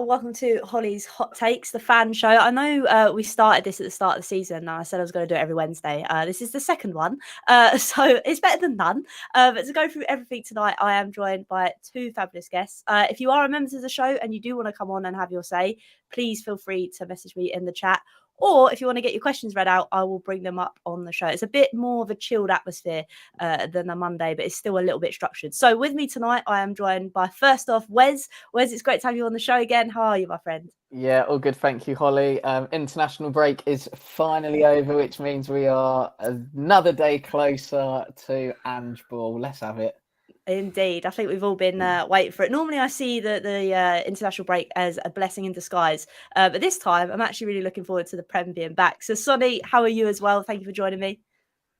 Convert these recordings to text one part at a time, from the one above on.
welcome to Hollie's Hot Takes, the fan show. I know we started this at the start of the season, and I said I was going to do it every Wednesday. This is the second one, so it's better than none. But to go through everything tonight, I am joined by two fabulous guests. If you are a member of the show and you do want to come on and have your say, please feel free to message me in the chat. Or if you want to get your questions read out, I will bring them up on the show. It's a bit more of a chilled atmosphere than a Monday, but it's still a little bit structured. So with me tonight, I am joined by, first off, Wes. Wes, it's great to have you on the show again. How are you, my friend? Yeah, all good. Thank you, Holly. International break is finally over, which means we are another day closer to Ange Ball. Let's have it. Indeed. I think we've all been waiting for it. Normally, I see the international break as a blessing in disguise. But this time, I'm actually really looking forward to the Prem being back. So, Sonny, how are you as well? Thank you for joining me.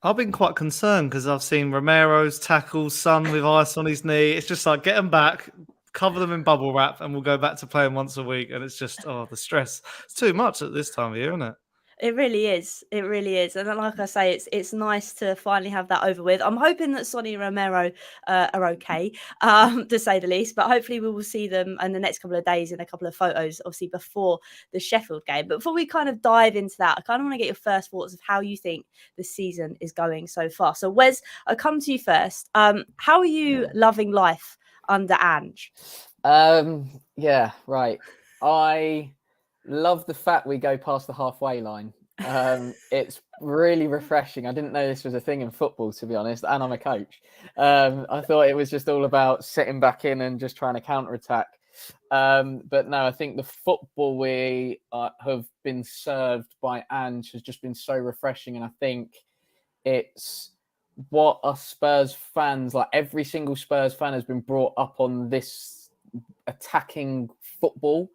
I've been quite concerned because I've seen Romero's tackles, Son with ice on his knee. It's just like, get them back, cover them in bubble wrap, and we'll go back to playing once a week. And it's just, the stress. It's too much at this time of year, isn't it? It really is. It really is. And like I say, it's nice to finally have that over with. I'm hoping that Sonny and Romero are okay, to say the least. But hopefully we will see them in the next couple of days in a couple of photos, obviously before the Sheffield game. But before we kind of dive into that, I kind of want to get your first thoughts of how you think the season is going so far. So Wes, I'll come to you first. How are you loving life under Ange? Yeah, right. I love the fact we go past the halfway line. It's really refreshing. I didn't know this was a thing in football, to be honest, and I'm a coach. I thought it was just all about sitting back in and just trying to counterattack. But no, I think the football we have been served by Ange has just been so refreshing, and I think it's what us Spurs fans, like every single Spurs fan, has been brought up on this attacking football.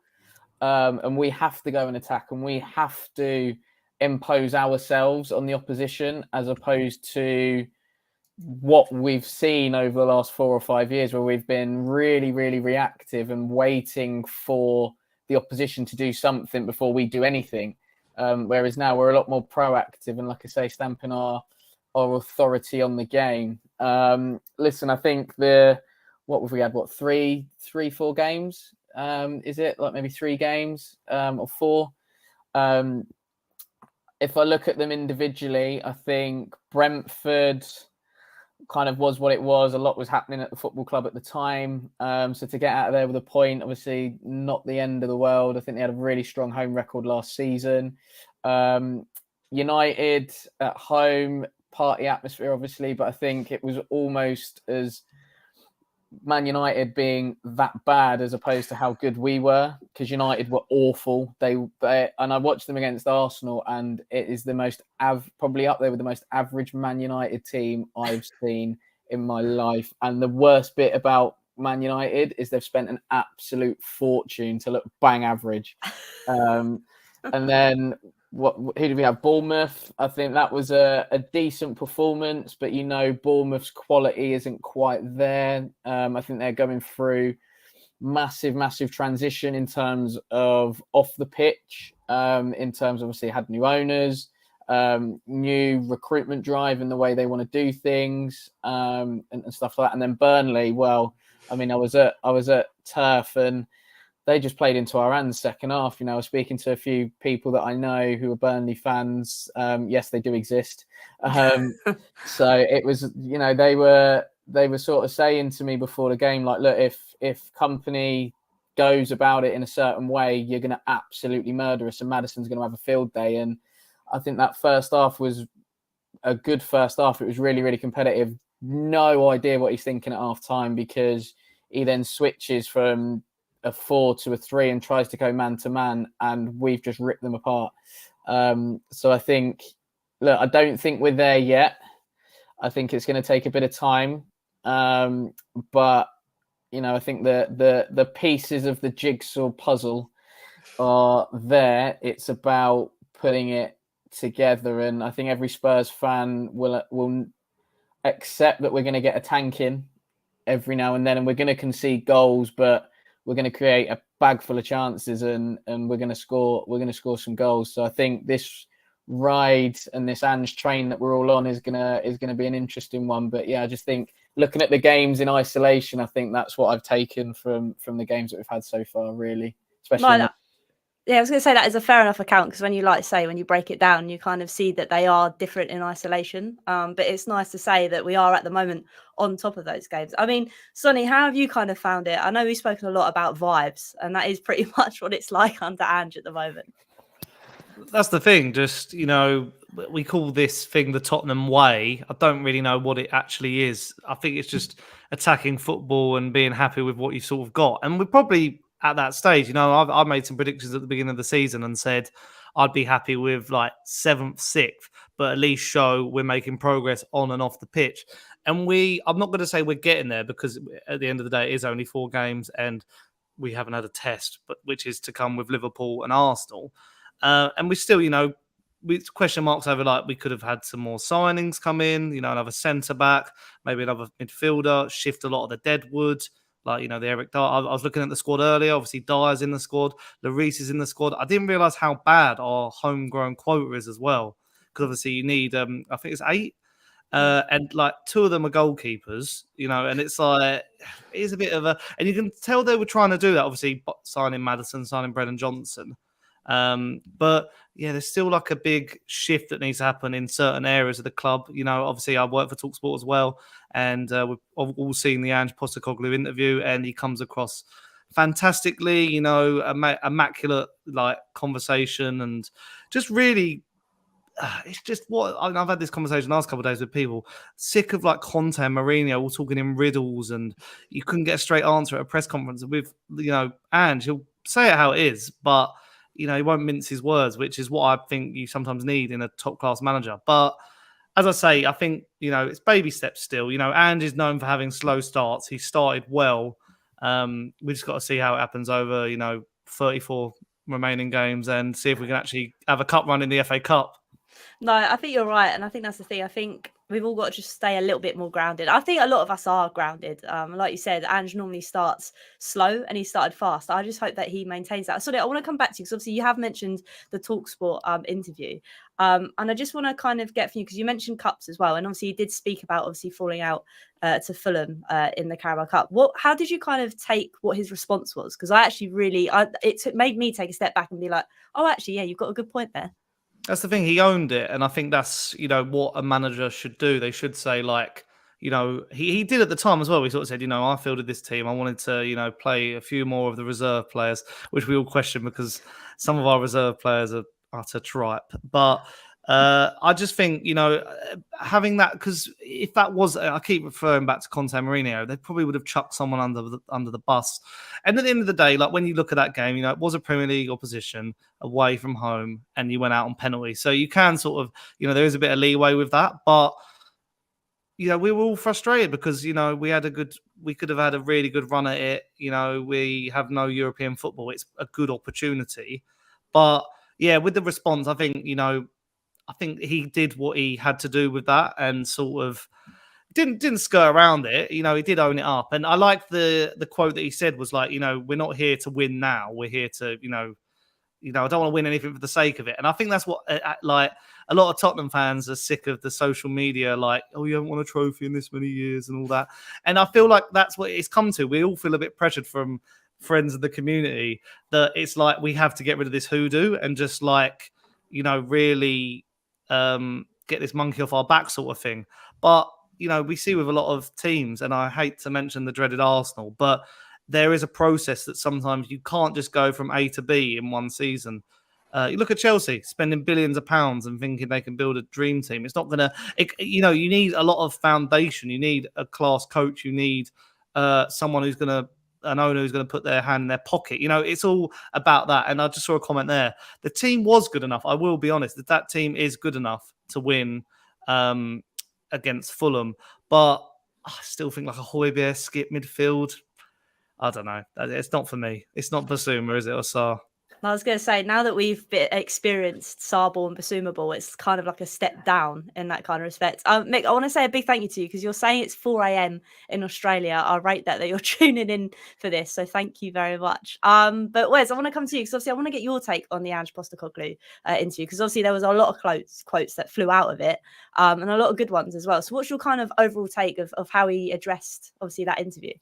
And we have to go and attack, and we have to impose ourselves on the opposition, as opposed to what we've seen over the last 4 or 5 years, where we've been really, really reactive and waiting for the opposition to do something before we do anything. Whereas now we're a lot more proactive and, like I say, stamping our authority on the game. Listen, I think what have we had? What, three, 4 games? Is it like maybe 3 games or 4? If I look at them individually, I think Brentford kind of was what it was. A lot was happening at the football club at the time. So to get out of there with a point, obviously not the end of the world. I think they had a really strong home record last season. United at home, party atmosphere, obviously, but I think it was almost as Man United being that bad as opposed to how good we were, because United were awful. They and I watched them against Arsenal, and it is the most probably up there with the most average Man United team I've seen in my life. And the worst bit about Man United is they've spent an absolute fortune to look bang average. And then who did we have? Bournemouth. I think that was a decent performance, but Bournemouth's quality isn't quite there. I think they're going through massive transition in terms of off the pitch. In terms of, obviously, had new owners, new recruitment drive in the way they want to do things, and stuff like that. And then Burnley. Well, I mean, I was at Turf, and they just played into our hands second half. I was speaking to a few people that I know who are Burnley fans. Yes, they do exist. So it was, they were sort of saying to me before the game, like, look, if Company goes about it in a certain way, you're going to absolutely murder us, and Maddison's going to have a field day. And I think that first half was a good first half. It was really, really competitive. No idea what he's thinking at half time, because he then switches from a 4 to a 3 and tries to go man to man, and we've just ripped them apart. So I think, look, I don't think we're there yet. I think it's going to take a bit of time. But I think the pieces of the jigsaw puzzle are there. It's about putting it together, and I think every Spurs fan will accept that we're going to get a tank in every now and then, and we're going to concede goals, but we're going to create a bag full of chances, and we're going to score some goals. So I think this ride and this Ange train that we're all on is gonna be an interesting one. But yeah, I just think, looking at the games in isolation, I think that's what I've taken from the games that we've had so far, really. especially. Yeah, I was going to say that is a fair enough account, because when you break it down, you kind of see that they are different in isolation. But it's nice to say that we are at the moment on top of those games. I mean, Sonny, how have you kind of found it? I know we've spoken a lot about vibes, and that is pretty much what it's like under Ange at the moment. That's the thing. Just, we call this thing the Tottenham way. I don't really know what it actually is. I think it's just attacking football and being happy with what you sort of got. And we're probably at that stage. I've made some predictions at the beginning of the season and said I'd be happy with like 7th, 6th, but at least show we're making progress on and off the pitch. And I'm not going to say we're getting there, because at the end of the day, it is only 4 games and we haven't had a test, but which is to come with Liverpool and Arsenal. And we still, with question marks over, like, we could have had some more signings come in, another centre back, maybe another midfielder, shift a lot of the deadwood, like, the Eric Dyer. I was looking at the squad earlier. Obviously, Dyer's in the squad, Lloris is in the squad. I didn't realise how bad our homegrown quota is as well, because obviously you need, I think it's 8. And like 2 of them are goalkeepers, and it's like, it is a bit of a, and you can tell they were trying to do that, obviously, signing Maddison, signing Brennan Johnson. But yeah, there's still like a big shift that needs to happen in certain areas of the club. Obviously I work for TalkSport as well, and we've all seen the Ange Postecoglou interview, and he comes across fantastically, immaculate like conversation, and just really, it's just what I've had this conversation the last couple of days with people sick of like Conte and Mourinho all talking in riddles, and you couldn't get a straight answer at a press conference. With Ange, he'll say it how it is, but he won't mince his words, which is what I think you sometimes need in a top class manager. But as I say, I think it's baby steps still. Ange is known for having slow starts. He started well. We just got to see how it happens over 34 remaining games, and see if we can actually have a cup run in the FA Cup. No, I think you're right. And I think that's the thing. I think we've all got to just stay a little bit more grounded. I think a lot of us are grounded. Like you said, Ange normally starts slow and he started fast. I just hope that he maintains that. Sorry, I want to come back to you, because obviously you have mentioned the TalkSport interview. And I just want to kind of get from you, because you mentioned cups as well. And obviously you did speak about obviously falling out to Fulham in the Carabao Cup. How did you kind of take what his response was? Because I actually it made me take a step back and be like, oh, actually, yeah, you've got a good point there. That's the thing. He owned it. And I think that's, what a manager should do. They should say, like, he did at the time as well. He sort of said, I fielded this team. I wanted to, play a few more of the reserve players, which we all question because some of our reserve players are utter tripe. But I just think, having that, because if that was, I keep referring back to Conte and Mourinho, they probably would have chucked someone under the bus. And at the end of the day, like when you look at that game, it was a Premier League opposition away from home, and you went out on penalty. So you can sort of, there is a bit of leeway with that. But, we were all frustrated because, we could have had a really good run at it. We have no European football. It's a good opportunity. But yeah, with the response, I think, I think he did what he had to do with that, and sort of didn't skirt around it. He did own it up. And I like the quote that he said was like, we're not here to win now. We're here to, I don't want to win anything for the sake of it. And I think that's what, like, a lot of Tottenham fans are sick of the social media, like, oh, you haven't won a trophy in this many years and all that. And I feel like that's what it's come to. We all feel a bit pressured from friends of the community that it's like we have to get rid of this hoodoo and just like, really get this monkey off our back sort of thing. But, we see with a lot of teams, and I hate to mention the dreaded Arsenal, but there is a process that sometimes you can't just go from A to B in one season. You look at Chelsea spending billions of pounds and thinking they can build a dream team. It's not going to, you need a lot of foundation. You need a class coach. You need someone an owner who's going to put their hand in their pocket. It's all about that. And I just saw a comment there. The team was good enough. I will be honest that team is good enough to win against Fulham. But I still think like a Højbjerg skip midfield. I don't know. It's not for me. It's not Basuma, is it, or Sarr? I was going to say, now that we've experienced Sarr ball and Basuma ball, it's kind of like a step down in that kind of respect. Mick, I want to say a big thank you to you, because you're saying it's 4 a.m. in Australia. I rate that you're tuning in for this, so thank you very much. But Wes, I want to come to you, because obviously I want to get your take on the Ange Postecoglou interview, because obviously there was a lot of quotes that flew out of it, and a lot of good ones as well. So what's your kind of overall take of how he addressed, obviously, that interview?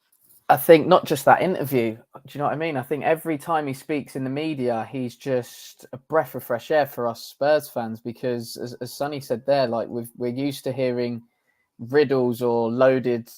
I think not just that interview. Do you know what I mean? I think every time he speaks in the media, he's just a breath of fresh air for us Spurs fans. Because as Sonny said there, like we're used to hearing riddles or loaded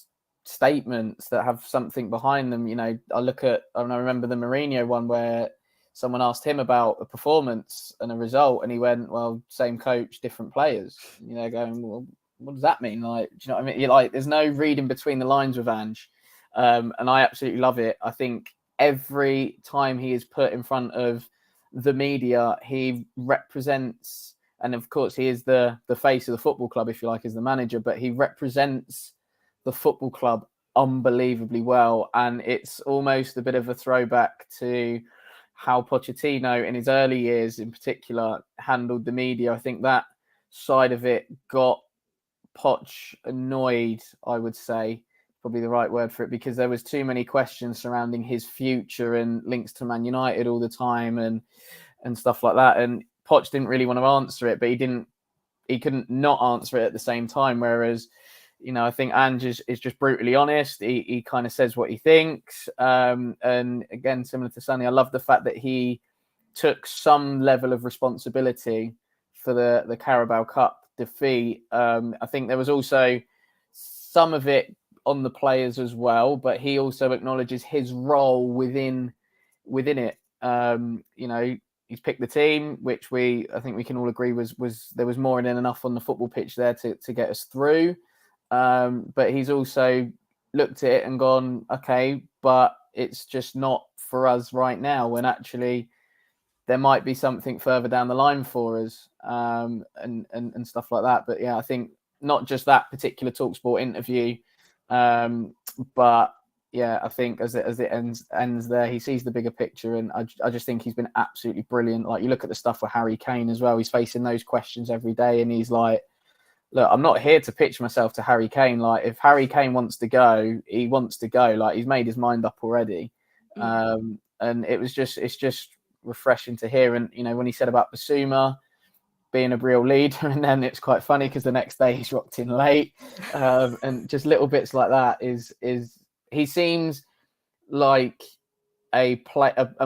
statements that have something behind them. You know, I remember the Mourinho one where someone asked him about a performance and a result, and he went, "Well, same coach, different players." You know, going, "Well, what does that mean?" Like, do you know what I mean? You're like, there's no reading between the lines with Ange. And I absolutely love it. I think every time he is put in front of the media, he represents, and of course he is the face of the football club, if you like, as the manager, but he represents the football club unbelievably well. And it's almost a bit of a throwback to how Pochettino in his early years in particular handled the media. I think that side of it got Poch annoyed, I would say, probably the right word for it, because there was too many questions surrounding his future and links to Man United all the time and stuff like that. And Poch didn't really want to answer it, but he couldn't not answer it at the same time. Whereas, you know, I think Ange is just brutally honest. He kind of says what he thinks. And again, similar to Sonny, I love the fact that he took some level of responsibility for the Carabao Cup defeat. I think there was also some of it on the players as well, but he also acknowledges his role within it. You know, he's picked the team, which I think we can all agree was there was more than enough on the football pitch there to get us through. But he's also looked at it and gone, okay, but it's just not for us right now, when actually there might be something further down the line for us, and stuff like that. But yeah, I think not just that particular TalkSport interview, but yeah, I think as it ends there, he sees the bigger picture, and I just think he's been absolutely brilliant. Like, you look at the stuff with Harry Kane as well, he's facing those questions every day, and he's like, look, I'm not here to pitch myself to Harry Kane. Like, if Harry Kane wants to go, he wants to go. Like, he's made his mind up already. And it's just refreshing to hear. And, you know, when he said about Basuma being a real leader, and then it's quite funny because the next day he's rocked in late, and just little bits like that is he seems like a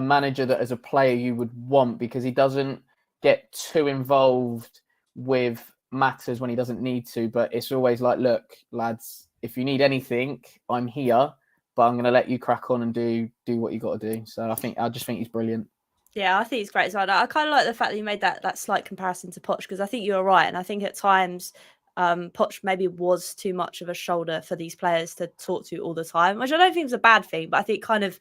manager that as a player you would want, because he doesn't get too involved with matters when he doesn't need to, but it's always like, look, lads, if you need anything, I'm here, but I'm going to let you crack on and do what you got to do. So I just think he's brilliant. Yeah, I think it's great as well. I kind of like the fact that you made that slight comparison to Poch, because I think you're right. And I think at times Poch maybe was too much of a shoulder for these players to talk to all the time, which I don't think is a bad thing, but I think kind of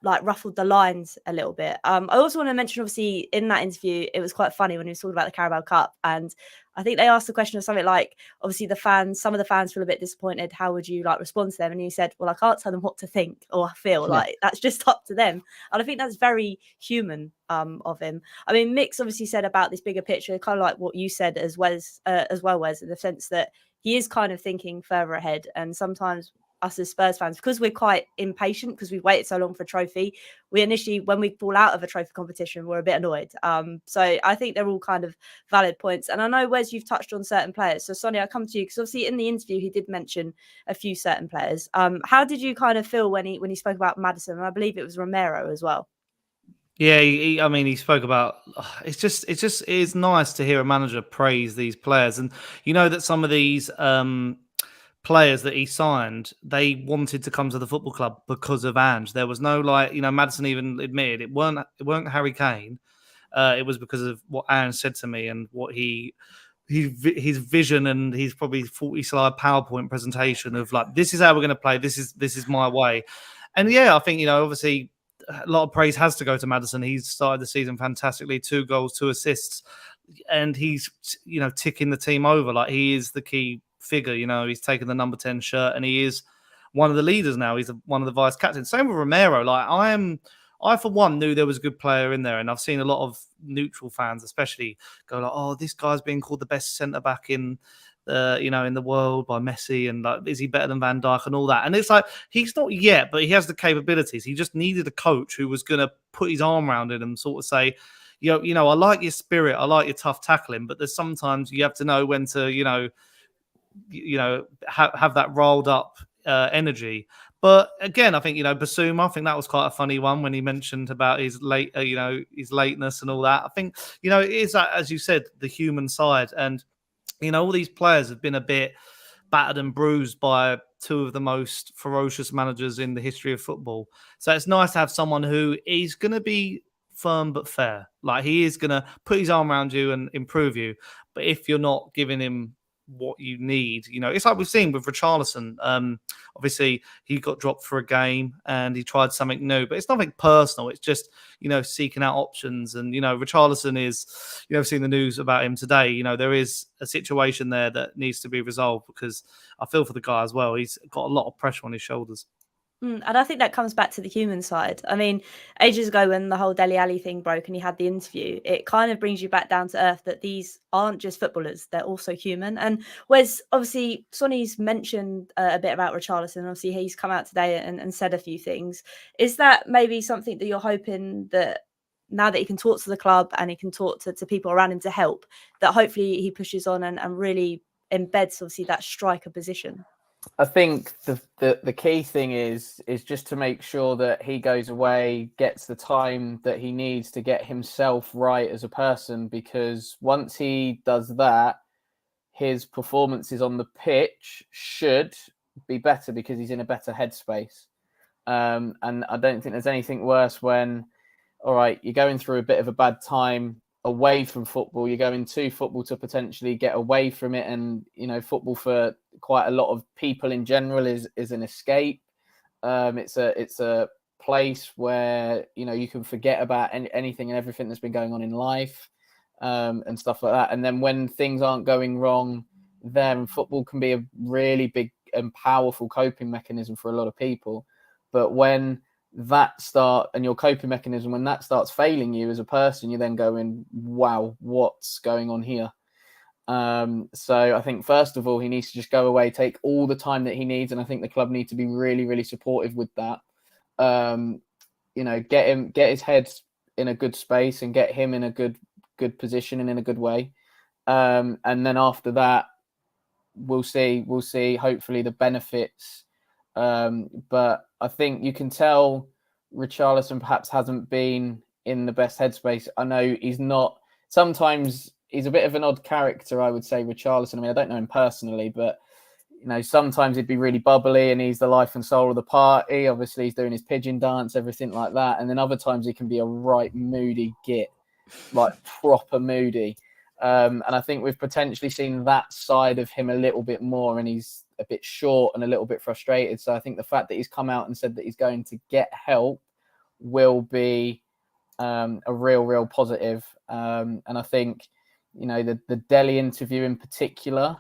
like ruffled the lines a little bit. I also want to mention, obviously, in that interview, it was quite funny when he was talking about the Carabao Cup. And I think they asked the question of something like, obviously some of the fans feel a bit disappointed. How would you like respond to them? And he said, well, I can't tell them what to think or feel. Yeah. Like, that's just up to them. And I think that's very human of him. I mean, Mick's obviously said about this bigger picture, kind of like what you said as well, Wes, in the sense that he is kind of thinking further ahead. And sometimes us as Spurs fans, because we're quite impatient because we've waited so long for a trophy, we initially, when we fall out of a trophy competition, we're a bit annoyed. So I think they're all kind of valid points. And I know, Wes, you've touched on certain players. So Sonia, I'll come to you, because obviously in the interview he did mention a few certain players. How did you kind of feel when he spoke about Maddison? And I believe it was Romero as well. Yeah, he spoke about. It is nice to hear a manager praise these players, and you know that some of these players that he signed, they wanted to come to the football club because of Ange. There was no Maddison even admitted it weren't Harry Kane. It was because of what Ange said to me and what his vision and his probably 40-slide PowerPoint presentation of like, this is how we're going to play. This is my way. And yeah, I think, obviously a lot of praise has to go to Maddison. He's started the season fantastically, 2 goals, 2 assists, and he's, ticking the team over. Like, he is the key figure. He's taken the number 10 shirt and he is one of the leaders now. He's one of the vice captains. Same with Romero. Like, I for one knew there was a good player in there, and I've seen a lot of neutral fans especially go like, oh, this guy's being called the best centre back in the world by Messi, and like, is he better than Van Dijk and all that? And it's like, he's not yet, but he has the capabilities. He just needed a coach who was going to put his arm around it and sort of say, I like your spirit, I like your tough tackling, but there's sometimes you have to know when to, have that rolled up energy. But again, I think, Basuma, I think that was quite a funny one when he mentioned about his his lateness and all that. I think, it is that, as you said, the human side. And, all these players have been a bit battered and bruised by two of the most ferocious managers in the history of football. So it's nice to have someone who is going to be firm but fair. Like, he is going to put his arm around you and improve you. But if you're not giving him what you need, it's like we've seen with Richarlison. Obviously, he got dropped for a game and he tried something new, but it's nothing personal. It's just, seeking out options. And, Richarlison is, I've seen the news about him today. There is a situation there that needs to be resolved, because I feel for the guy as well. He's got a lot of pressure on his shoulders. And I think that comes back to the human side. I mean, ages ago when the whole Dele Alli thing broke and he had the interview, it kind of brings you back down to earth that these aren't just footballers, they're also human. And whereas obviously Sonny's mentioned a bit about Richarlison, obviously he's come out today and said a few things. Is that maybe something that you're hoping that now that he can talk to the club and he can talk to people around him to help, that hopefully he pushes on and really embeds obviously that striker position? I think the key thing is just to make sure that he goes away, gets the time that he needs to get himself right as a person, because once he does that, his performances on the pitch should be better because he's in a better headspace. And I don't think there's anything worse when, all right, you're going through a bit of a bad time away from football, you're going to football to potentially get away from it. And, football for quite a lot of people in general is an escape. It's a place where, you can forget about anything and everything that's been going on in life, and stuff like that. And then when things aren't going wrong there, and football can be a really big and powerful coping mechanism for a lot of people. But when your coping mechanism, when that starts failing you as a person, you're then going, wow, what's going on here? So I think first of all, he needs to just go away, take all the time that he needs. And I think the club need to be really, really supportive with that. Get his head in a good space and get him in a good position and in a good way. And then after that, we'll see hopefully the benefits. But I think you can tell Richarlison perhaps hasn't been in the best headspace. I know he's not. Sometimes he's a bit of an odd character, I would say, Richarlison. I mean, I don't know him personally, but sometimes he'd be really bubbly and he's the life and soul of the party. Obviously, he's doing his pigeon dance, everything like that. And then other times he can be a right moody git, like proper moody. And I think we've potentially seen that side of him a little bit more, and he's a bit short and a little bit frustrated. So I think the fact that he's come out and said that he's going to get help will be a real positive. And I think, the Dele interview in particular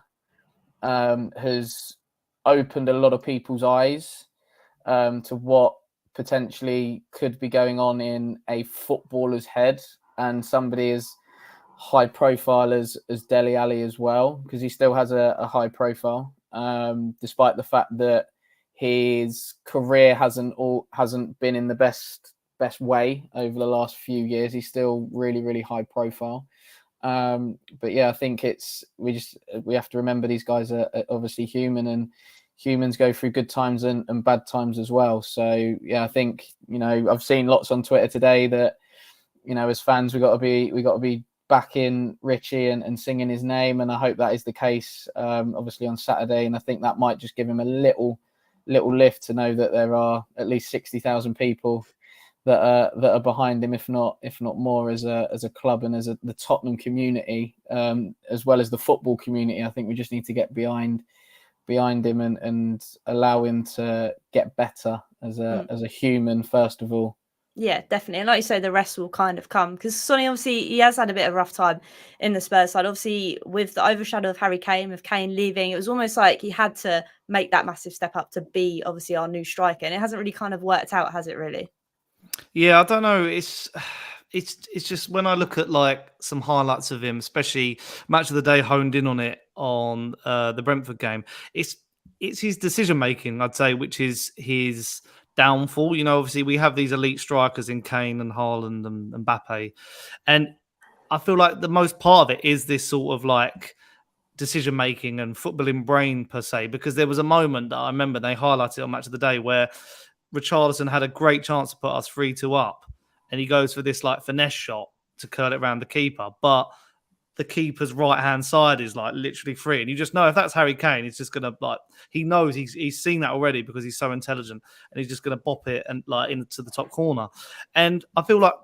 has opened a lot of people's eyes to what potentially could be going on in a footballer's head, and somebody as high profile as Dele Alli as well, because he still has a high profile, despite the fact that his career hasn't been in the best way over the last few years. He's still really high profile. But yeah, I think we have to remember these guys are obviously human, and humans go through good times and bad times as well. So yeah, I think, I've seen lots on Twitter today that, as fans, we got to be backing Richie and singing his name, and I hope that is the case obviously on Saturday. And I think that might just give him a little lift to know that there are at least 60,000 people that are behind him, if not more, as a club and as the Tottenham community, as well as the football community. I think we just need to get behind him and allow him to get better as a human first of all. Yeah, definitely. And like you say, the rest will kind of come, because Sonny, obviously, he has had a bit of a rough time in the Spurs side. Obviously, with the overshadow of Harry Kane, with Kane leaving, it was almost like he had to make that massive step up to be, obviously, our new striker. And it hasn't really kind of worked out, has it really? Yeah, I don't know. It's just when I look at like some highlights of him, especially Match of the Day honed in on it on the Brentford game. It's his decision making, I'd say, which is his downfall. Obviously we have these elite strikers in Kane and Haaland and Mbappe, and I feel like the most part of it is this sort of like decision making and footballing brain per se, because there was a moment that I remember they highlighted on Match of the Day where Richarlison had a great chance to put us 3-2 up, and he goes for this like finesse shot to curl it around the keeper, but the keeper's right hand side is like literally free, and you just know if that's Harry Kane, he's just gonna like, he knows he's seen that already because he's so intelligent, and he's just gonna bop it and like into the top corner. And I feel like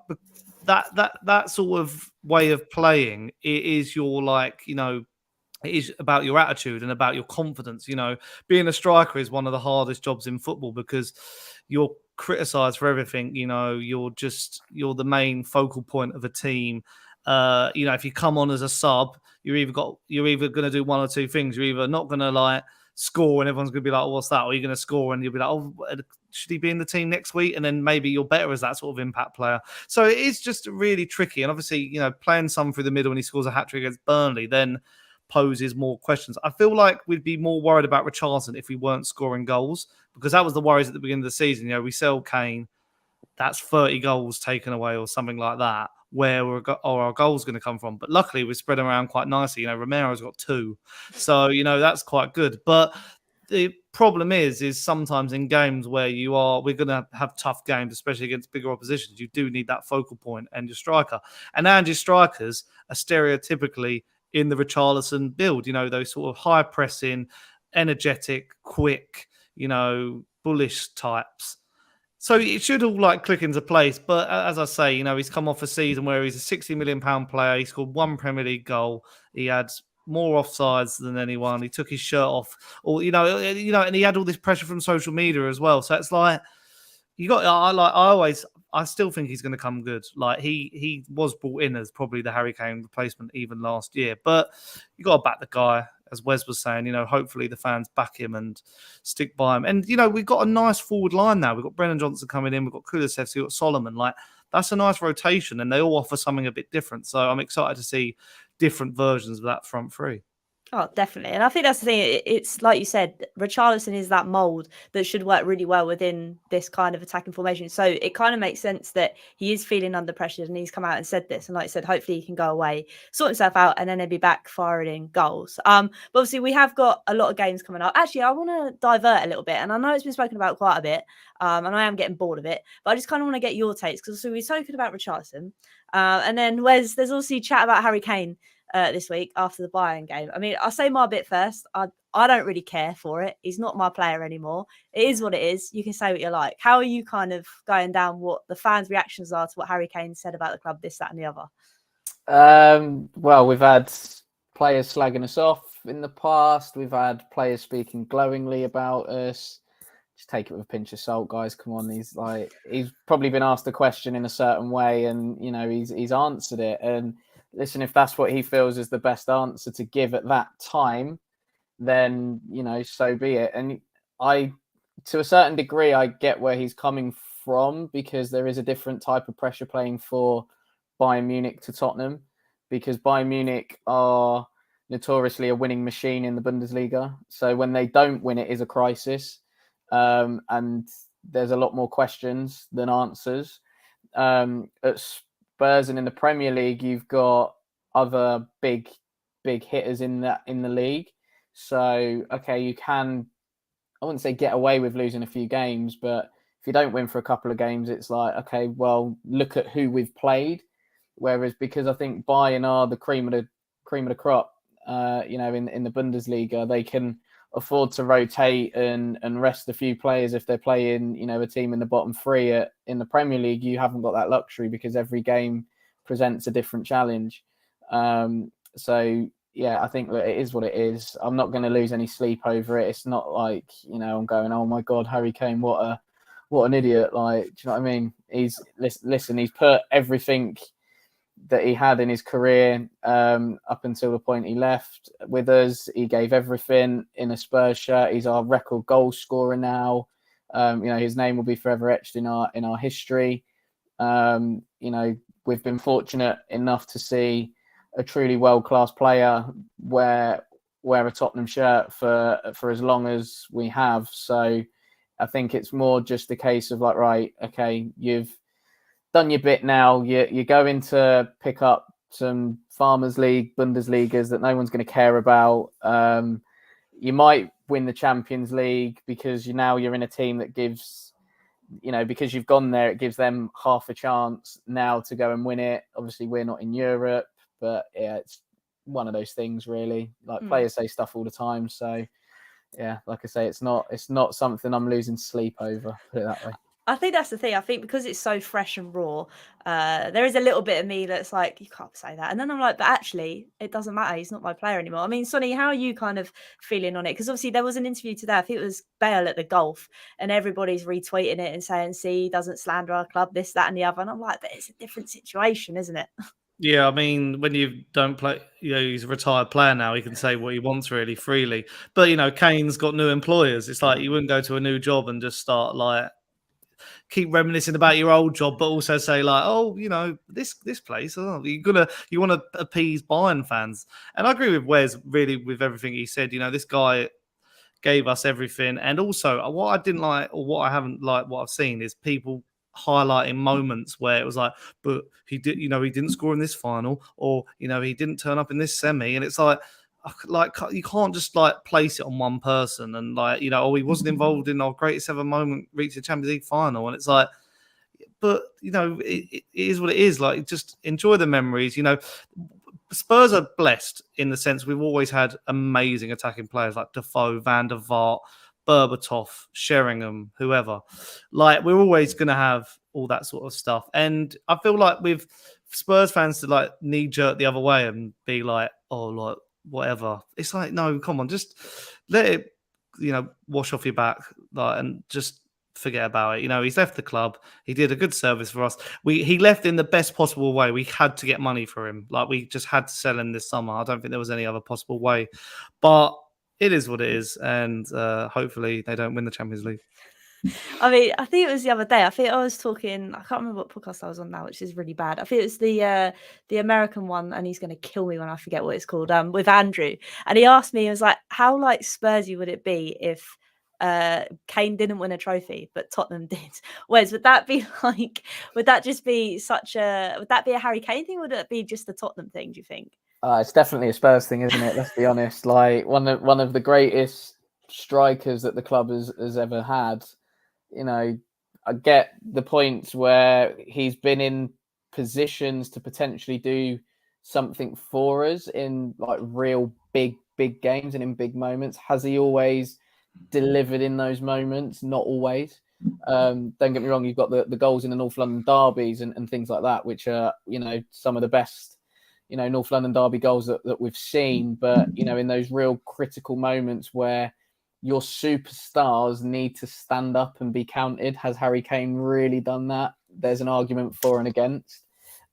that sort of way of playing, it is your like, you know, it is about your attitude and about your confidence. You know, being a striker is one of the hardest jobs in football because you're criticized for everything. You know, you're the main focal point of a team. You know, if you come on as a sub, you're either going to do one or two things. You're either not going to like score and everyone's going to be like, oh, what's that? Or you're going to score and you'll be like, oh, should he be in the team next week? And then maybe you're better as that sort of impact player. So it is just really tricky. And obviously, you know, playing some through the middle when he scores a hat-trick against Burnley, then poses more questions. I feel like we'd be more worried about Richarlison if we weren't scoring goals, because that was the worries at the beginning of the season. You know, we sell Kane, that's 30 goals taken away or something like that. Where our goals going to come from? But luckily, we're spread around quite nicely. You know, Romero's got 2, so you know that's quite good. But the problem is sometimes in games where we're going to have tough games, especially against bigger oppositions. You do need that focal point and your striker. And your strikers are stereotypically in the Richarlison build, you know, those sort of high pressing, energetic, quick, you know, bullish types. So it should all like click into place. But as I say, you know, he's come off a season where he's a £60 million player. He scored 1 Premier League goal. He had more offsides than anyone. He took his shirt off, or you know, and he had all this pressure from social media as well. So it's like I still think he's going to come good. Like he was brought in as probably the Harry Kane replacement even last year, but you got to back the guy. As Wes was saying, you know, hopefully the fans back him and stick by him. And, you know, we've got a nice forward line now. We've got Brennan Johnson coming in. We've got Kulusevski, we've got Solomon. Like, that's a nice rotation, and they all offer something a bit different. So I'm excited to see different versions of that front three. Oh, definitely. And I think that's the thing. It's like you said, Richarlison is that mould that should work really well within this kind of attacking formation. So it kind of makes sense that he is feeling under pressure, and he's come out and said this. And like I said, hopefully he can go away, sort himself out, and then he'll be back firing in goals. But obviously we have got a lot of games coming up. Actually, I want to divert a little bit. And I know it's been spoken about quite a bit, and I am getting bored of it. But I just kind of want to get your takes, because we're talking about Richarlison. And then there's also chat about Harry Kane this week after the Bayern game. I mean, I'll say my bit first. I don't really care for it. He's not my player anymore. It is what it is. You can say what you like. How are you kind of going down what the fans' reactions are to what Harry Kane said about the club, this, that, and the other? Well, we've had players slagging us off in the past. We've had players speaking glowingly about us. Just take it with a pinch of salt, guys. Come on, he's probably been asked a question in a certain way, and you know he's answered it. And listen, if that's what he feels is the best answer to give at that time, then, you know, so be it. And to a certain degree, I get where he's coming from, because there is a different type of pressure playing for Bayern Munich to Tottenham, because Bayern Munich are notoriously a winning machine in the Bundesliga. So when they don't win, it is a crisis. And there's a lot more questions than answers. At Spurs and in the Premier League, you've got other big hitters in the league. So okay, you can, I wouldn't say get away with losing a few games, but if you don't win for a couple of games, it's like, okay, well, look at who we've played. Whereas, because I think Bayern are the cream of the crop, you know, in the Bundesliga, they can afford to rotate and rest a few players if they're playing, you know, a team in the bottom three. In the Premier League, you haven't got that luxury, because every game presents a different challenge. So yeah, I think that it is what it is. I'm not going to lose any sleep over it. It's not like, you know, I'm going, oh my God, Harry Kane, what an idiot. Like, do you know what I mean? He's put everything that he had in his career up until the point he left with us. He gave everything in a Spurs shirt. He's our record goal scorer now. You know, his name will be forever etched in our history. You know, we've been fortunate enough to see a truly world-class player wear a Tottenham shirt for as long as we have. So I think it's more just a case of like, right, okay, you've done your bit now. You're going to pick up some Farmers League, Bundesligas that no one's going to care about. You might win the Champions League because you're in a team that gives, because you've gone there, it gives them half a chance now to go and win it. Obviously, we're not in Europe, but yeah, it's one of those things really. Like players say stuff all the time, so yeah, like I say, it's not something I'm losing sleep over. Put it that way. I think that's the thing. I think because it's so fresh and raw, there is a little bit of me that's like, you can't say that. And then I'm like, but actually, it doesn't matter. He's not my player anymore. I mean, Sonny, how are you kind of feeling on it? Because obviously there was an interview today. I think it was Bale at the golf, and everybody's retweeting it and saying, see, he doesn't slander our club, this, that, and the other. And I'm like, but it's a different situation, isn't it? Yeah, I mean, when you don't play, he's a retired player now. He can say what he wants really freely. But Kane's got new employers. It's like you wouldn't go to a new job and just start like keep reminiscing about your old job, but also say like, oh, this place. Oh, you want to appease Bayern fans. And I agree with Wes really with everything he said. This guy gave us everything, and also what I didn't like or what I haven't liked, what I've seen is people highlighting moments where it was like, but he didn't score in this final, or he didn't turn up in this semi, and it's like you can't just like place it on one person and oh, he wasn't involved in our greatest ever moment, reach the Champions League final, and it's like, but it is what it is. Like, just enjoy the memories. Spurs are blessed in the sense we've always had amazing attacking players like Defoe, Van der Vaart, Berbatov, Sheringham, whoever. Like, we're always going to have all that sort of stuff. And I feel like with Spurs fans to like knee jerk the other way and be like, oh, like whatever. It's like, no, come on, just let it, wash off your back, like, and just forget about it. He's left the club. He did a good service for us. He left in the best possible way. We had to get money for him. Like, we just had to sell him this summer. I don't think there was any other possible way. But it is what it is, and hopefully they don't win the Champions League. I mean, I think it was the other day. I think I was talking. I can't remember what podcast I was on now, which is really bad. I think it was the American one, and he's going to kill me when I forget what it's called. With Andrew, and he asked me, he was like, "How like Spursy would it be if Kane didn't win a trophy, but Tottenham did?" Wes, would that be like? Would that just be would that be a Harry Kane thing? Or would it be just a Tottenham thing? Do you think? It's definitely a Spurs thing, isn't it? Let's be honest. Like one of the greatest strikers that the club has ever had. I get the points where he's been in positions to potentially do something for us in like real big games and in big moments. Has he always delivered in those moments? Not always. Don't get me wrong, you've got the goals in the North London derbies and things like that, which are, some of the best, North London derby goals that we've seen. But, in those real critical moments where your superstars need to stand up and be counted, has Harry Kane really done that? There's an argument for and against.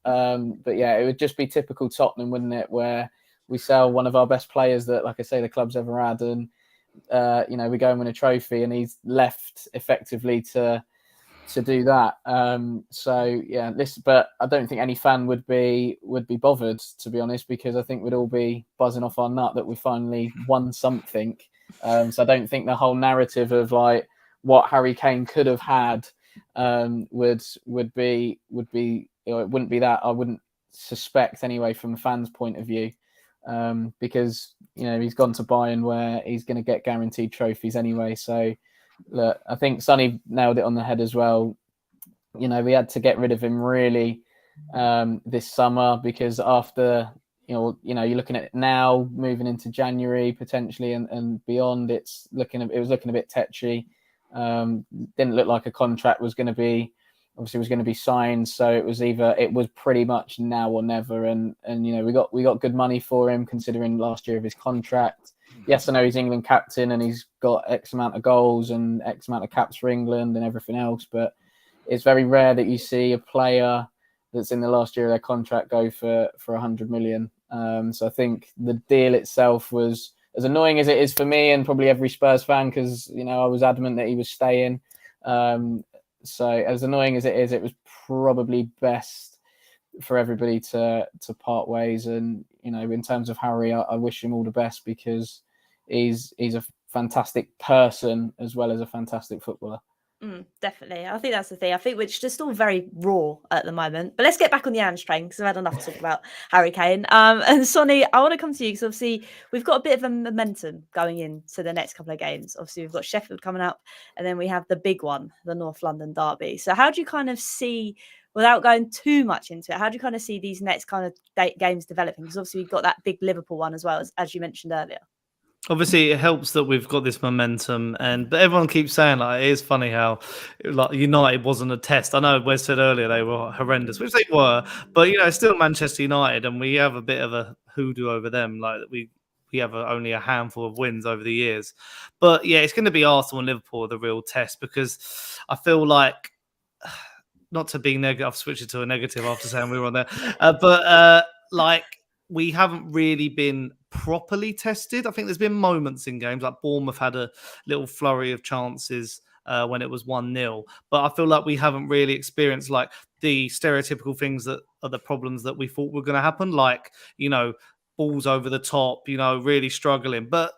But yeah, it would just be typical Tottenham, wouldn't it? Where we sell one of our best players that, like I say, the club's ever had, and we go and win a trophy, and he's left effectively to do that. So yeah, but I don't think any fan would be bothered, to be honest, because I think we'd all be buzzing off our nut that we finally won something. So I don't think the whole narrative of like what Harry Kane could have had would be it wouldn't be that. I wouldn't suspect anyway from the fans' point of view, because he's gone to Bayern where he's going to get guaranteed trophies anyway. So look, I think Sonny nailed it on the head as well. We had to get rid of him really this summer, because after you're looking at it now, moving into January potentially and beyond, it was looking a bit tetchy. Didn't look like a contract was going to be signed, so it was pretty much now or never. And we got good money for him considering last year of his contract. Yes, I know he's England captain and he's got X amount of goals and X amount of caps for England and everything else, but it's very rare that you see a player that's in the last year of their contract go for 100 million. So I think the deal itself was, as annoying as it is for me and probably every Spurs fan, because I was adamant that he was staying. So as annoying as it was probably best for everybody to part ways. And in terms of Harry, I wish him all the best, because he's a fantastic person as well as a fantastic footballer. Definitely. I think that's the thing. I think we're just all very raw at the moment. But let's get back on the Ange train because I've had enough to talk about Harry Kane. And Sonny, I want to come to you because obviously we've got a bit of a momentum going into the next couple of games. Obviously, we've got Sheffield coming up and then we have the big one, the North London derby. So how do you kind of see, without going too much into it, how do you kind of see these next kind of games developing? Because obviously we've got that big Liverpool one as well, as you mentioned earlier. Obviously, it helps that we've got this momentum, but everyone keeps saying like it is funny how like United wasn't a test. I know Wes said earlier they were horrendous, which they were, but it's still Manchester United, and we have a bit of a hoodoo over them. Like we have only a handful of wins over the years, but yeah, it's going to be Arsenal and Liverpool the real test because I feel like not to be negative, I've switched it to a negative after saying we were on there, but like. We haven't really been properly tested. I think there's been moments in games like Bournemouth had a little flurry of chances when it was 1-0. But I feel like we haven't really experienced like the stereotypical things that are the problems that we thought were going to happen. Like, balls over the top, really struggling. But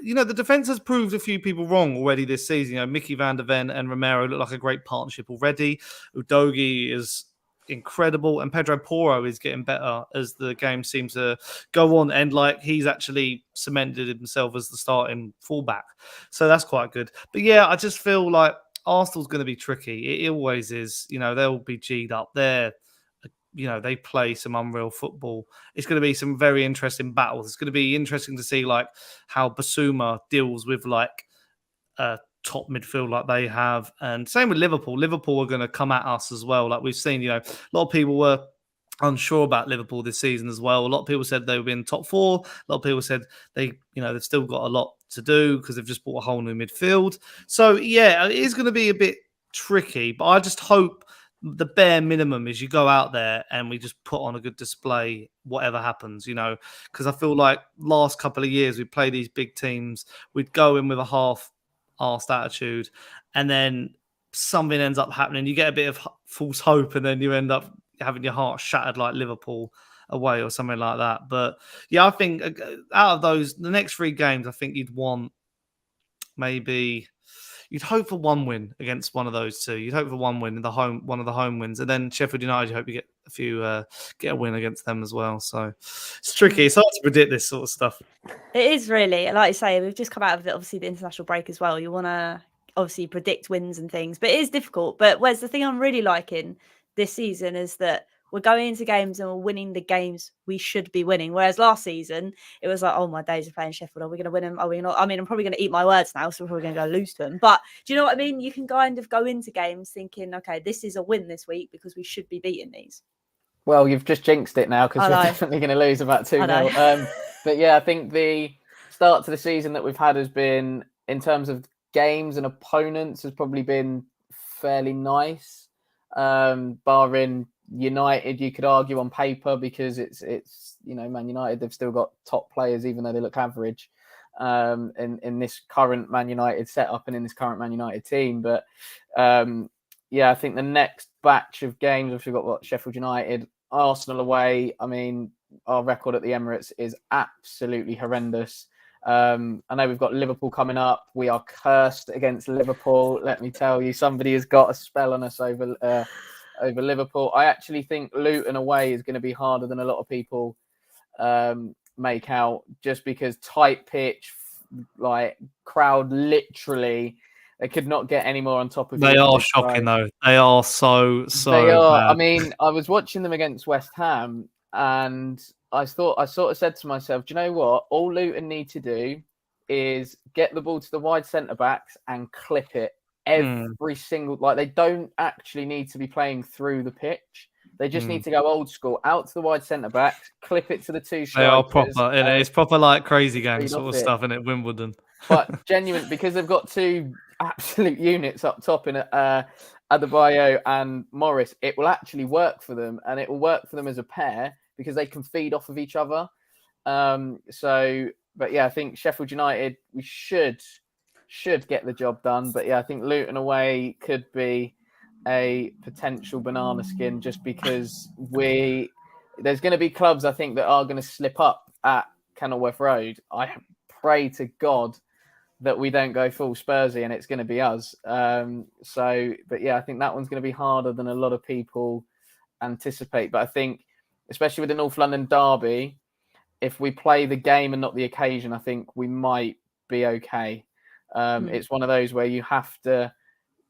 the defense has proved a few people wrong already this season. Mickey van der Ven and Romero look like a great partnership already. Udogie is incredible, and Pedro Porro is getting better as the game seems to go on, and like he's actually cemented himself as the starting fullback, so that's quite good. But yeah, I just feel like Arsenal's going to be tricky. It always is. They'll be G'd up there. They play some unreal football. It's going to be some very interesting battles. It's going to be interesting to see like how Basuma deals with like top midfield like they have, and same with Liverpool. Liverpool are going to come at us as well. Like we've seen, a lot of people were unsure about Liverpool this season as well. A lot of people said they would be in top 4. A lot of people said they've still got a lot to do because they've just bought a whole new midfield. So yeah, it is going to be a bit tricky, but I just hope the bare minimum is you go out there and we just put on a good display, whatever happens, because I feel like last couple of years we play these big teams, we'd go in with a half-arsed attitude, and then something ends up happening. You get a bit of false hope, and then you end up having your heart shattered like Liverpool away or something like that. But yeah, I think out of those, the next 3 games, I think you'd want you'd hope for one win against one of those two. You'd hope for one win in one of the home wins, and then Sheffield United, you hope you get a win against them as well. So it's tricky. It's hard to predict this sort of stuff. It is really, like you say, we've just come out of obviously the international break as well. You want to obviously predict wins and things, but it is difficult. But whereas the thing I'm really liking this season is that we're going into games and we're winning the games we should be winning. Whereas last season, it was like, oh, my days of playing Sheffield. Are we going to win them? Are we not? I mean, I'm probably going to eat my words now, so we're probably going to go lose to them. But do you know what I mean? You can kind of go into games thinking, okay, this is a win this week because we should be beating these. Well, you've just jinxed it now because we're definitely going to lose about 2-0. But yeah, I think the start to the season that we've had has been, in terms of games and opponents, has probably been fairly nice, barring United, you could argue on paper because it's Man United, they've still got top players even though they look average in this current Man United setup and in this current Man United team. But I think the next batch of games, we've got Sheffield United, Arsenal away. I mean, our record at the Emirates is absolutely horrendous. I know we've got Liverpool coming up. We are cursed against Liverpool. Let me tell you, somebody has got a spell on us over Liverpool. I actually think Luton away is going to be harder than a lot of people make out, just because tight pitch, like crowd, literally, they could not get any more on top of you. They are shocking though. They are so they are. bad. I mean, I was watching them against West Ham, and I sort of said to myself, do you know what? All Luton need to do is get the ball to the wide centre backs and clip it. Every single, like, they don't actually need to be playing through the pitch. They just need to go old school, out to the wide centre backs, clip it to the 2 strikers. They are proper. It's proper like crazy gang sort of stuff, isn't it? Wimbledon. But genuine, because they've got 2 absolute units up top in Adebayo and Morris, it will actually work for them, and it will work for them as a pair because they can feed off of each other. But yeah, I think Sheffield United, we should get the job done. But yeah, I think Luton away could be a potential banana skin, just because there's going to be clubs, I think, that are going to slip up at Kenilworth Road. I pray to God that we don't go full Spursy and it's going to be us. But yeah, I think that one's going to be harder than a lot of people anticipate. But I think, especially with the North London derby, if we play the game and not the occasion, I think we might be okay. It's one of those where you have to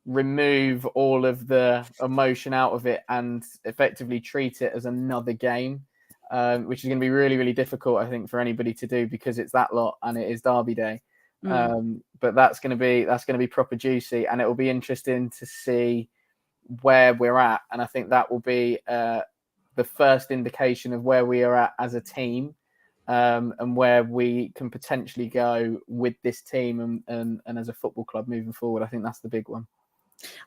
remove all of the emotion out of it and effectively treat it as another game, which is going to be really, really difficult, I think, for anybody to do because it's that lot and it is Derby Day. But that's going to be proper juicy, and it will be interesting to see where we're at. And I think that will be the first indication of where we are at as a team, and where we can potentially go with this team and as a football club moving forward. I think that's the big one.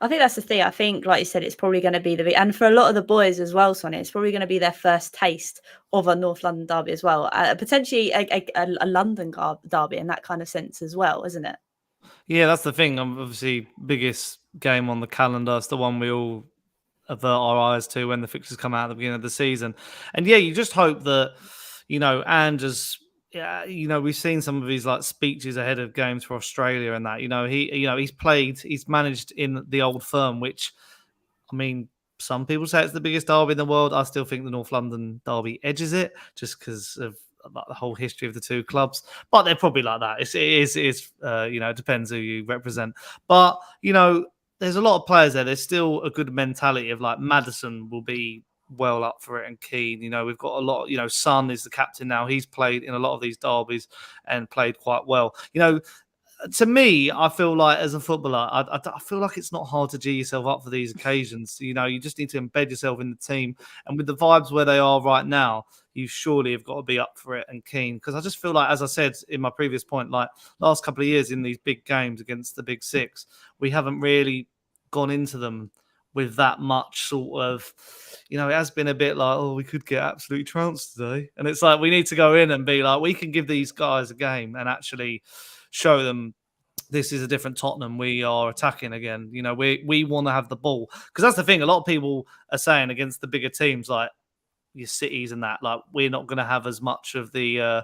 I think that's the thing. I think, like you said, it's probably going to be and for a lot of the boys as well, Sonia, it's probably going to be their first taste of a North London derby as well. Potentially a London derby in that kind of sense as well, isn't it? Yeah, that's the thing. Obviously, biggest game on the calendar. It's the one we all avert our eyes to when the fixtures come out at the beginning of the season. And yeah, you just hope that, Andrew's. Yeah, we've seen some of his like speeches ahead of games for Australia and that. He's managed in the old firm, which, I mean, some people say it's the biggest derby in the world. I still think the North London derby edges it just because of like the whole history of the two clubs. But they're probably like that. It depends who you represent. But there's a lot of players there. There's still a good mentality of like Maddison will be well up for it, and Kane. We've got a lot. Son is the captain now. He's played in a lot of these derbies and played quite well. To me, I feel like as a footballer, I feel like it's not hard to G yourself up for these occasions. You just need to embed yourself in the team, and with the vibes where they are right now, you surely have got to be up for it and keen. Because I just feel like, as I said in my previous point, like last couple of years in these big games against the Big Six, we haven't really gone into them with that much sort of, it has been a bit like, we could get absolutely trounced today. And it's like, we need to go in and be like, we can give these guys a game and actually show them this is a different Tottenham. We are attacking again. We want to have the ball. Because that's the thing. A lot of people are saying against the bigger teams, like your Cities and that, like we're not going to have as much of the,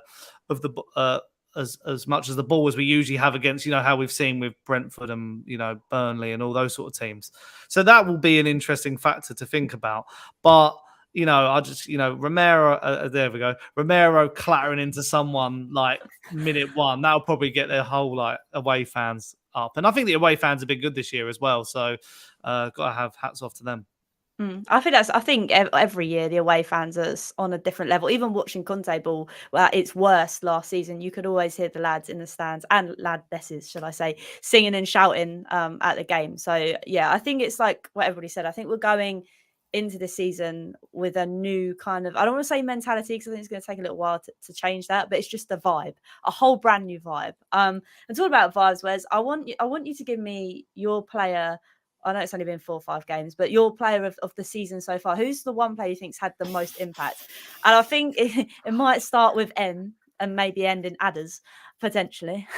as much as the ball as we usually have against, how we've seen with Brentford and, Burnley and all those sort of teams. So that will be an interesting factor to think about. But, I just, Romero, there we go. Romero clattering into someone like minute one, that'll probably get their whole like away fans up. And I think the away fans have been good this year as well. So got to have hats off to them. I think every year the away fans are on a different level. Even watching Conte ball at its worst last season, you could always hear the lads in the stands and ladesses, should I say, singing and shouting at the game. So yeah, I think it's like what everybody said. I think we're going into the season with a new kind of, I don't want to say mentality because I think it's going to take a little while to change that, but it's just a vibe, a whole brand new vibe. And talking about vibes, Wes, I want you to give me your player. I know it's only been 4 or 5 games, but your player of the season so far, who's the one player you think's had the most impact? And I think it might start with N and maybe end in adders, potentially.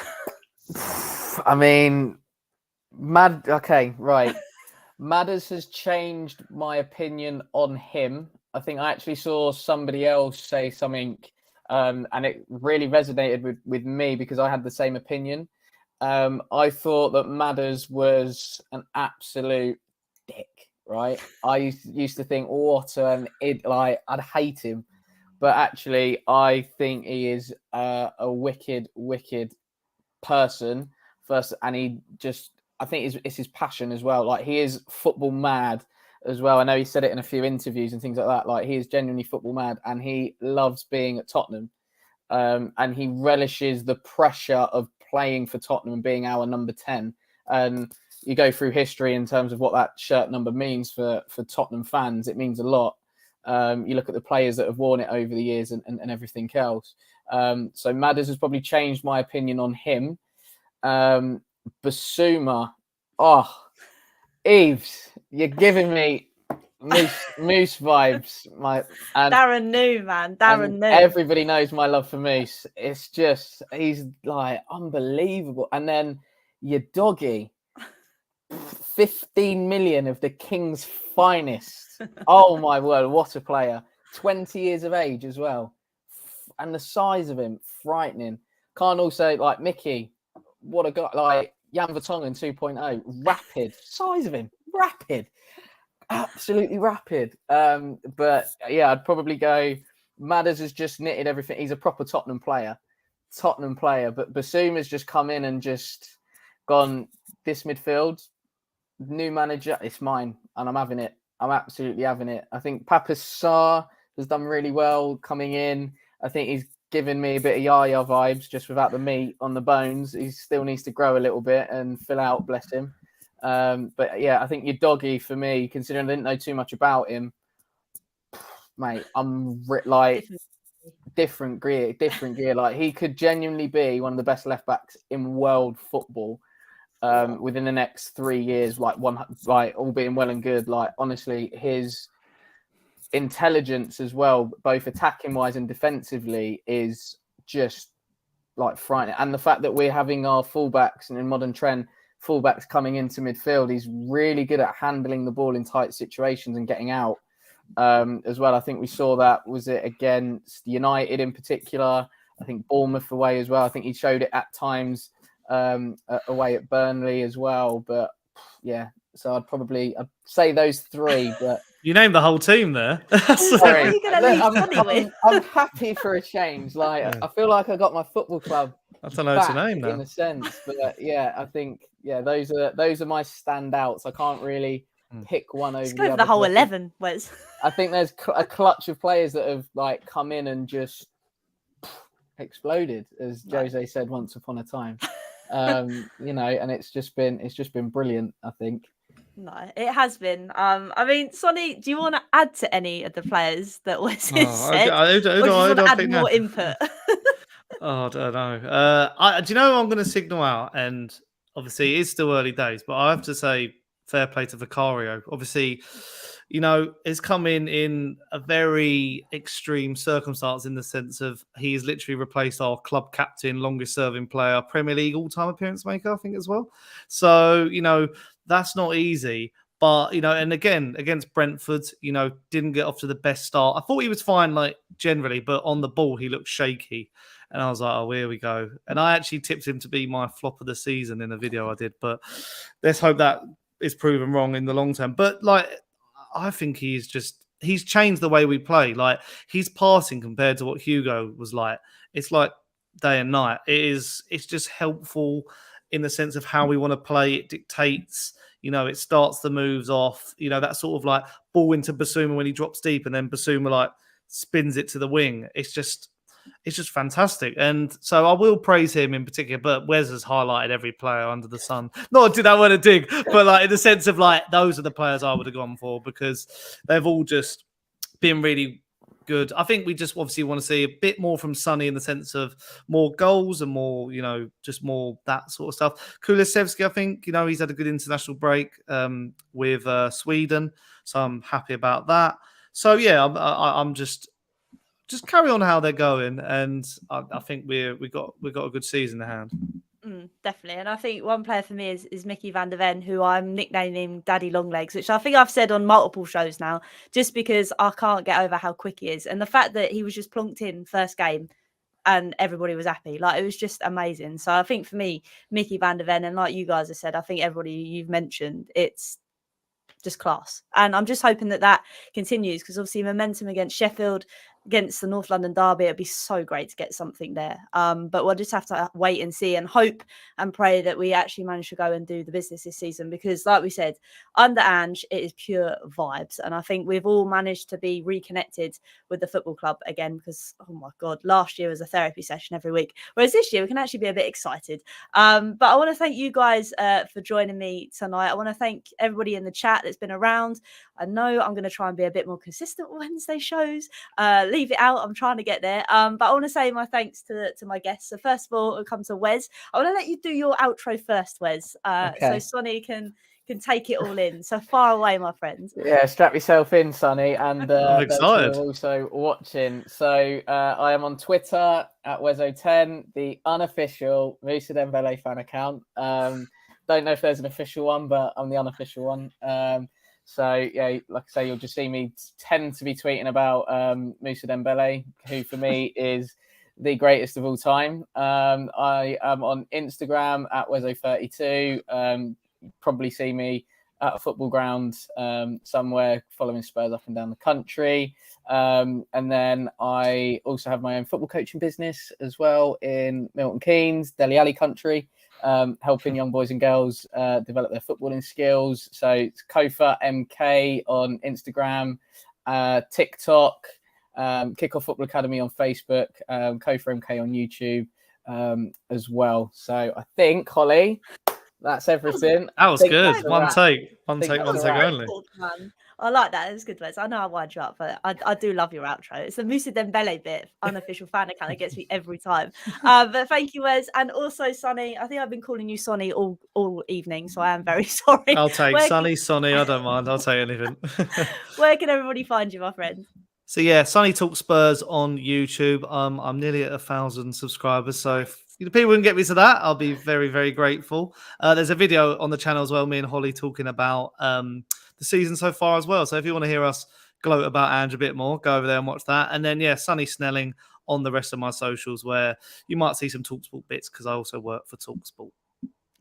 I mean, okay, right. Madders has changed my opinion on him. I think I actually saw somebody else say something, and it really resonated with me because I had the same opinion. I thought that Madders was an absolute dick, right? I used to think, I'd hate him. But actually, I think he is a wicked, wicked person first. And I think it's his passion as well. Like, he is football mad as well. I know he said it in a few interviews and things like that. Like, he is genuinely football mad and he loves being at Tottenham. And he relishes the pressure of playing for Tottenham and being our number 10. And you go through history in terms of what that shirt number means for Tottenham fans. It means a lot. You look at the players that have worn it over the years and everything else. So Madders has probably changed my opinion on him. Basuma. Oh, Eves, you're giving me Moose vibes. Darren knew, man. Darren knew. Everybody knows my love for Moose. It's just, he's like unbelievable. And then your doggy, 15 million of the King's finest. Oh my word, what a player. 20 years of age as well. And the size of him, frightening. Can't also, like Mickey, what a guy, like Jan Vertonghen 2.0, rapid, size of him, rapid, absolutely rapid. But yeah, I'd probably go, Madders has just knitted everything. He's a proper Tottenham player. But Bissouma's just come in and just gone, this midfield, new manager, it's mine, and I'm having it. I'm absolutely having it. I think Papas Sarr has done really well coming in. I think he's given me a bit of Yaya vibes, just without the meat on the bones. He still needs to grow a little bit and fill out, bless him. But yeah, I think your doggy for me, considering I didn't know too much about him, mate, I'm like different gear. Like, he could genuinely be one of the best left backs in world football. Within the next 3 years, like all being well and good, like honestly, his intelligence as well, both attacking wise and defensively, is just like frightening. And the fact that we're having our fullbacks, and in modern trend, fullbacks coming into midfield, he's really good at handling the ball in tight situations and getting out as well. I think we saw that, was it against United in particular? I think Bournemouth away as well. I think he showed it at times away at Burnley as well. But yeah, so I'd say those three. But you named the whole team there. Sorry, I'm happy for a change. Like, yeah. I feel like I got my football club. I don't know to name now, in a sense. But yeah, I think those are my standouts. I can't really pick one over the other. The whole 11, Wes. I think there's a clutch of players that have like come in and just exploded, as Jose said once upon a time. And it's just been brilliant, I think. No, it has been. I mean, Sonny, do you want to add to any of the players that Wes said? Or do you want to add more input? I don't know. Do you know I'm going to signal out? And obviously, it is still early days, but I have to say, fair play to Vicario. Obviously, it's come in a very extreme circumstance, in the sense of he's literally replaced our club captain, longest serving player, Premier League all-time appearance maker, I think, as well. So, that's not easy. But, and again, against Brentford, didn't get off to the best start. I thought he was fine, like, generally, but on the ball, he looked shaky. And I was like, oh, here we go. And I actually tipped him to be my flop of the season in a video I did. But let's hope that is proven wrong in the long term. But, like, I think he's changed the way we play. Like, his passing compared to what Hugo was like, it's like day and night. It's just helpful in the sense of how we want to play. It dictates, it starts the moves off, that sort of like ball into Bissouma when he drops deep, and then Bissouma like spins it to the wing. It's just fantastic. And so I will praise him in particular, but Wes has highlighted every player under the sun. Not did I want to dig, but like in the sense of like, those are the players I would have gone for, because they've all just been really good. I think we just obviously want to see a bit more from Sonny, in the sense of more goals and more, just more that sort of stuff. Kulusevski, I think, he's had a good international break with Sweden, so I'm happy about that. So yeah, I'm just carry on how they're going, and I think we got a good season in hand. Definitely. And I think one player for me is Mickey van der Ven, who I'm nicknaming Daddy Longlegs, which I think I've said on multiple shows now, just because I can't get over how quick he is. And the fact that he was just plonked in first game and everybody was happy. Like, it was just amazing. So I think for me, Mickey van der Ven, and like you guys have said, I think everybody you've mentioned, it's just class. And I'm just hoping that continues, because obviously momentum against Sheffield, against the North London derby, it'd be so great to get something there. But we'll just have to wait and see, and hope and pray that we actually manage to go and do the business this season, because like we said, under Ange, it is pure vibes. And I think we've all managed to be reconnected with the football club again, because, oh my God, last year was a therapy session every week. Whereas this year we can actually be a bit excited. But I want to thank you guys for joining me tonight. I want to thank everybody in the chat that's been around. I know I'm going to try and be a bit more consistent with Wednesday shows. Leave it out. I'm trying to get there. But I want to say my thanks to my guests. So first of all, it'll come to Wes. I want to let you do your outro first, Wes. Okay. So Sonny can take it all in. So far away, my friends. Yeah, strap yourself in, Sonny. And I'm excited. Also watching. So I am on Twitter at Wezo10, the unofficial Moussa Dembele fan account. Don't know if there's an official one, but I'm the unofficial one. So yeah, like I say, you'll just see me tend to be tweeting about Moussa Dembele, who for me is the greatest of all time. I am on Instagram at Wezo32. Probably see me at a football ground somewhere, following Spurs up and down the country. And then I also have my own football coaching business as well in Milton Keynes, Dele Alli country, helping young boys and girls develop their footballing skills. So it's Kofa MK on Instagram, TikTok, Kickoff Football Academy on Facebook, Kofa MK on YouTube as well. So I think, Hollie, that's everything. That was good. that's a One wrap. take only. Man. I like that. It was good words. I know I wind you up, but I do love your outro. It's the Moussa Dembele bit, unofficial fan account. It gets me every time. But thank you, Wes. And also, Sonny, I think I've been calling you Sonny all evening, so I am very sorry. I'll take Sonny. I don't mind. I'll take anything. Where can everybody find you, my friend? So yeah, Sonny Talk Spurs on YouTube. I'm nearly at 1,000 subscribers, so if people can get me to that, I'll be very, very grateful. There's a video on the channel as well, me and Hollie talking about the season so far as well. So if you want to hear us gloat about Ange a bit more, go over there and watch that. And then yeah, Sonny Snelling on the rest of my socials, where you might see some TalkSport bits because I also work for TalkSport.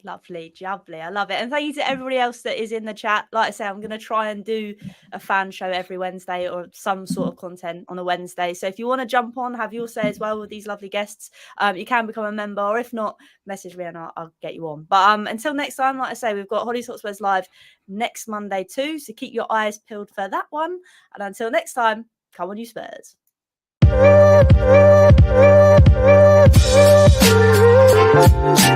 Lovely, jubbly. I love it. And thank you to everybody else that is in the chat. Like I say, I'm going to try and do a fan show every Wednesday or some sort of content on a Wednesday. So if you want to jump on, have your say as well with these lovely guests, you can become a member, or if not, message me and I'll get you on. But until next time, like I say, we've got Hollie Talk Spurs live next Monday too. So keep your eyes peeled for that one. And until next time, come on you Spurs.